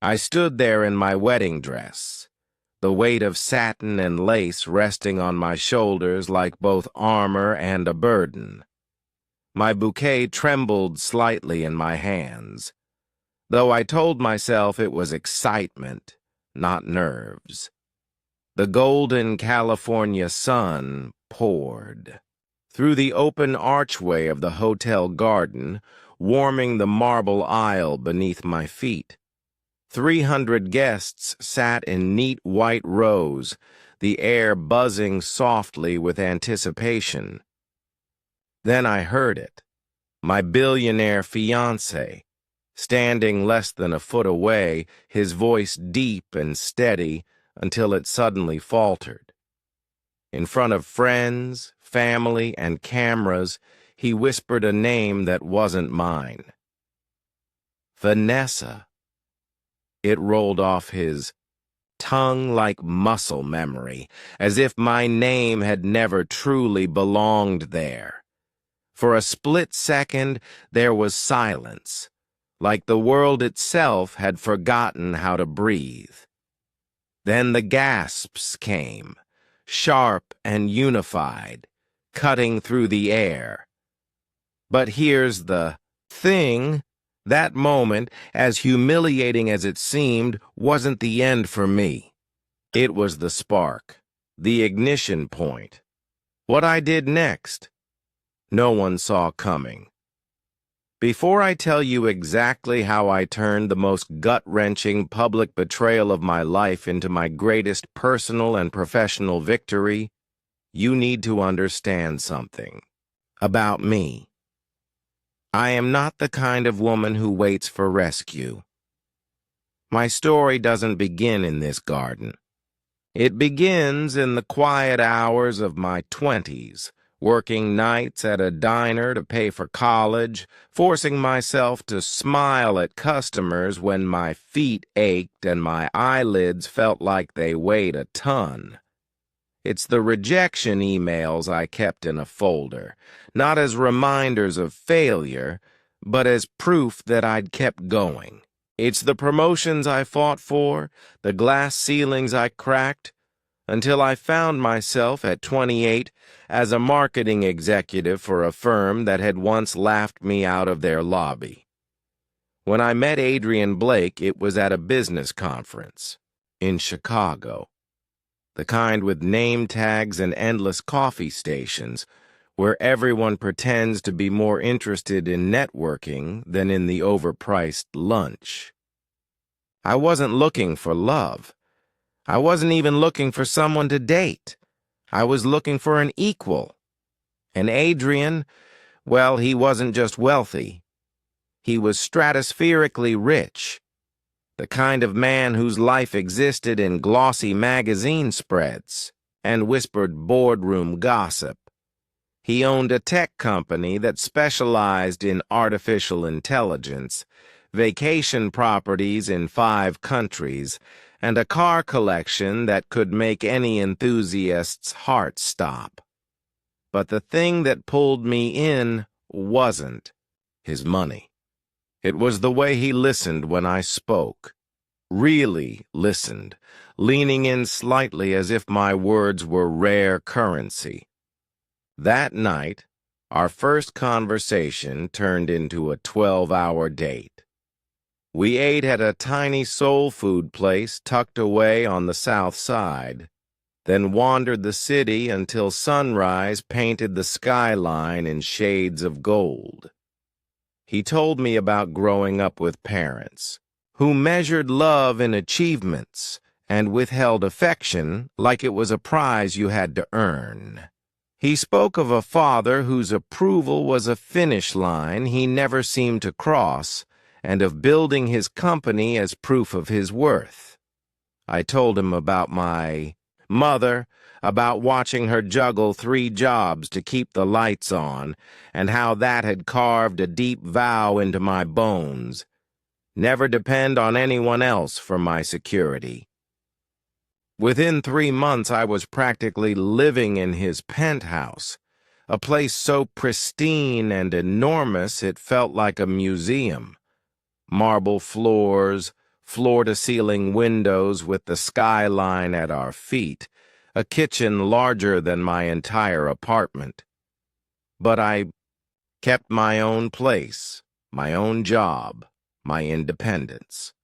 I stood there in my wedding dress, the weight of satin and lace resting on my shoulders like both armor and a burden. My bouquet trembled slightly in my hands, though I told myself it was excitement, not nerves. The golden California sun poured through the open archway of the hotel garden, warming the marble aisle beneath my feet. 300 guests sat in neat white rows, the air buzzing softly with anticipation. Then I heard it, my billionaire fiancé, standing less than a foot away, his voice deep and steady until it suddenly faltered. In front of friends, family, and cameras, he whispered a name that wasn't mine. Vanessa. It rolled off his tongue like muscle memory, as if my name had never truly belonged there. For a split second, there was silence, like the world itself had forgotten how to breathe. Then the gasps came, sharp and unified, cutting through the air. But here's the thing. That moment, as humiliating as it seemed, wasn't the end for me. It was the spark, the ignition point. What I did next, no one saw coming. Before I tell you exactly how I turned the most gut-wrenching public betrayal of my life into my greatest personal and professional victory, you need to understand something about me. I am not the kind of woman who waits for rescue. My story doesn't begin in this garden. It begins in the quiet hours of my 20s, working nights at a diner to pay for college, forcing myself to smile at customers when my feet ached and my eyelids felt like they weighed a ton. It's the rejection emails I kept in a folder, not as reminders of failure, but as proof that I'd kept going. It's the promotions I fought for, the glass ceilings I cracked, until I found myself at 28 as a marketing executive for a firm that had once laughed me out of their lobby. When I met Adrian Blake, it was at a business conference in Chicago. The kind with name tags and endless coffee stations, where everyone pretends to be more interested in networking than in the overpriced lunch. I wasn't looking for love. I wasn't even looking for someone to date. I was looking for an equal. And Adrian, well, he wasn't just wealthy. He was stratospherically rich. The kind of man whose life existed in glossy magazine spreads and whispered boardroom gossip. He owned a tech company that specialized in artificial intelligence, vacation properties in 5 countries, and a car collection that could make any enthusiast's heart stop. But the thing that pulled me in wasn't his money. It was the way he listened when I spoke. Really listened, leaning in slightly as if my words were rare currency. That night, our first conversation turned into a 12-hour date. We ate at a tiny soul food place tucked away on the south side, then wandered the city until sunrise painted the skyline in shades of gold. He told me about growing up with parents who measured love in achievements and withheld affection like it was a prize you had to earn. He spoke of a father whose approval was a finish line he never seemed to cross, and of building his company as proof of his worth. I told him about my mother, about watching her juggle 3 jobs to keep the lights on, and how that had carved a deep vow into my bones. Never depend on anyone else for my security. Within 3 months, I was practically living in his penthouse, a place so pristine and enormous it felt like a museum. Marble floors, floor-to-ceiling windows with the skyline at our feet, a kitchen larger than my entire apartment. But I kept my own place, my own job, my independence.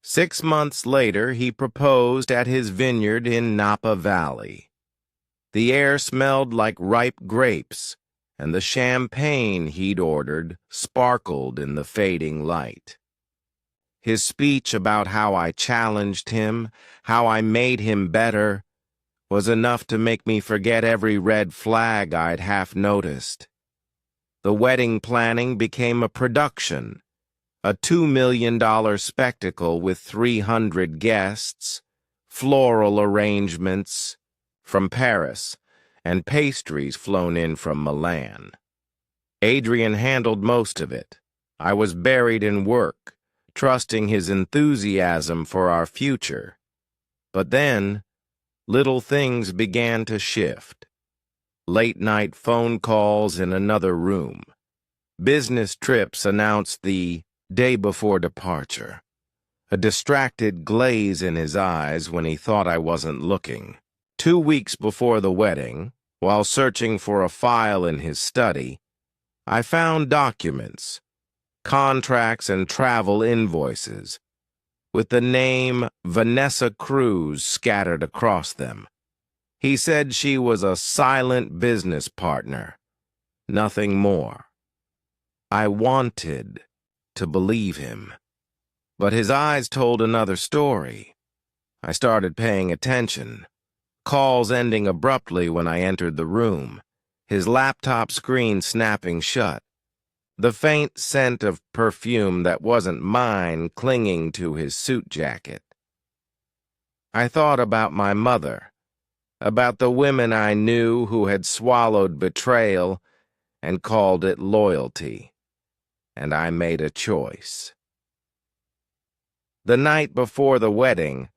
6 months later, he proposed at his vineyard in Napa Valley. The air smelled like ripe grapes, and the champagne he'd ordered sparkled in the fading light. His speech about how I challenged him, how I made him better, was enough to make me forget every red flag I'd half noticed. The wedding planning became a production, a $2 million spectacle with 300 guests, floral arrangements from Paris, and pastries flown in from Milan. Adrian handled most of it. I was buried in work, trusting his enthusiasm for our future. But then, little things began to shift. Late-night phone calls in another room. Business trips announced the day before departure. A distracted glaze in his eyes when he thought I wasn't looking. 2 weeks before the wedding, while searching for a file in his study, I found documents, contracts and travel invoices, with the name Vanessa Cruz scattered across them. He said she was a silent business partner, nothing more. I wanted to believe him, but his eyes told another story. I started paying attention, calls ending abruptly when I entered the room, his laptop screen snapping shut, the faint scent of perfume that wasn't mine clinging to his suit jacket. I thought about my mother, about the women I knew who had swallowed betrayal and called it loyalty, and I made a choice. The night before the wedding,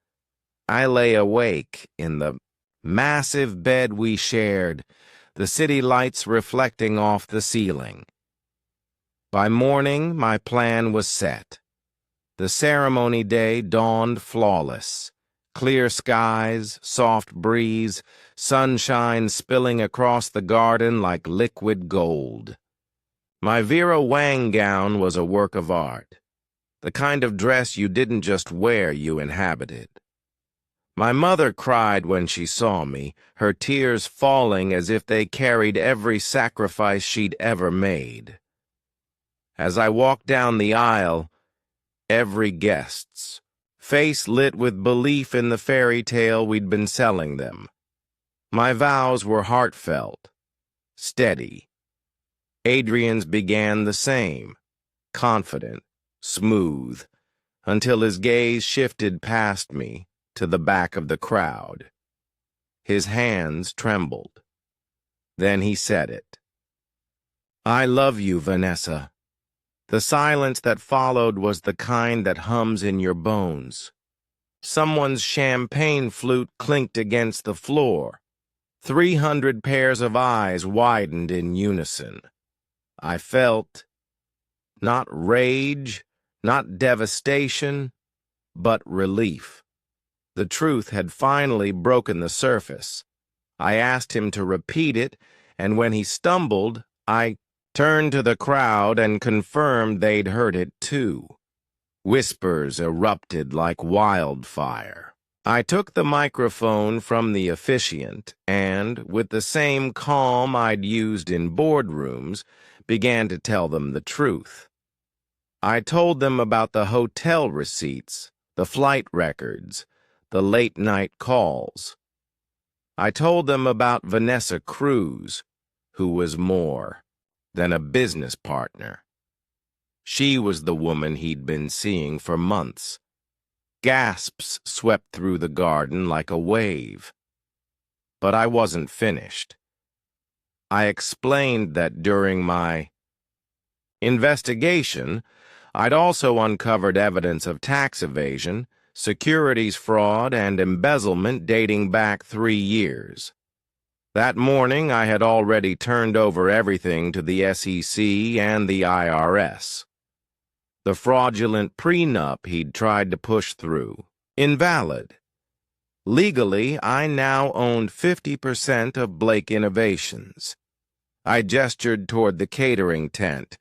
I lay awake in the massive bed we shared, the city lights reflecting off the ceiling. By morning, my plan was set. The ceremony day dawned flawless. Clear skies, soft breeze, sunshine spilling across the garden like liquid gold. My Vera Wang gown was a work of art, the kind of dress you didn't just wear, you inhabited. My mother cried when she saw me, her tears falling as if they carried every sacrifice she'd ever made. As I walked down the aisle, every guest's face lit with belief in the fairy tale we'd been selling them. My vows were heartfelt, steady. Adrian's began the same, confident, smooth, until his gaze shifted past me to the back of the crowd. His hands trembled. Then he said it. "I love you, Vanessa." The silence that followed was the kind that hums in your bones. Someone's champagne flute clinked against the floor. 300 pairs of eyes widened in unison. I felt not rage, not devastation, but relief. The truth had finally broken the surface. I asked him to repeat it, and when he stumbled, I turned to the crowd and confirmed they'd heard it too. Whispers erupted like wildfire. I took the microphone from the officiant and, with the same calm I'd used in boardrooms, began to tell them the truth. I told them about the hotel receipts, the flight records, the late-night calls. I told them about Vanessa Cruz, who was more than a business partner. She was the woman he'd been seeing for months. Gasps swept through the garden like a wave. But I wasn't finished. I explained that during my investigation, I'd also uncovered evidence of tax evasion, securities fraud, and embezzlement dating back 3 years. That morning, I had already turned over everything to the SEC and the IRS. The fraudulent prenup he'd tried to push through, invalid. Legally, I now owned 50% of Blake Innovations. I gestured toward the catering tent,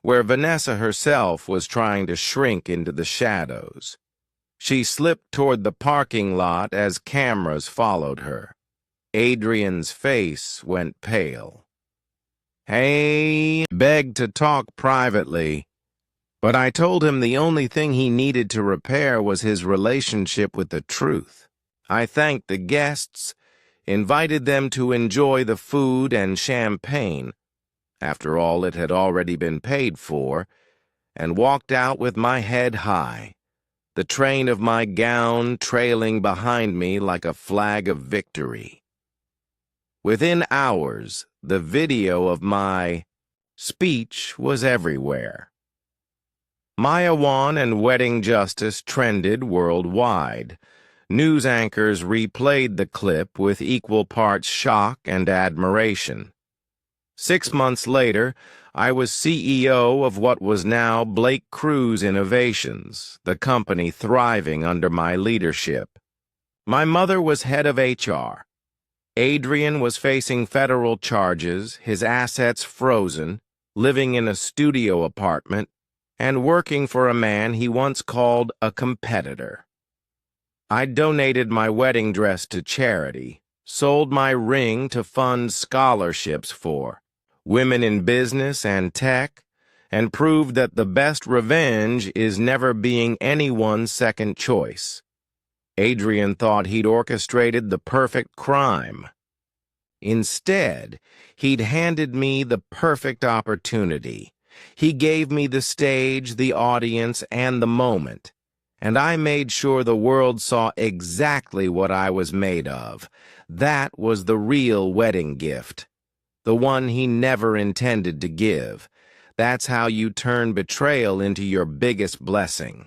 where Vanessa herself was trying to shrink into the shadows. She slipped toward the parking lot as cameras followed her. Adrian's face went pale. Hey, begged to talk privately, but I told him the only thing he needed to repair was his relationship with the truth. I thanked the guests, invited them to enjoy the food and champagne. After all, it had already been paid for, and walked out with my head high, the train of my gown trailing behind me like a flag of victory. Within hours, the video of my speech was everywhere. Maya Wan and Wedding Justice trended worldwide. News anchors replayed the clip with equal parts shock and admiration. 6 months later, I was CEO of what was now Blake Cruise Innovations, the company thriving under my leadership. My mother was head of HR. Adrian was facing federal charges, his assets frozen, living in a studio apartment, and working for a man he once called a competitor. I donated my wedding dress to charity, sold my ring to fund scholarships for women in business and tech, and proved that the best revenge is never being anyone's second choice. Adrian thought he'd orchestrated the perfect crime. Instead, he'd handed me the perfect opportunity. He gave me the stage, the audience, and the moment, and I made sure the world saw exactly what I was made of. That was the real wedding gift, the one he never intended to give. That's how you turn betrayal into your biggest blessing.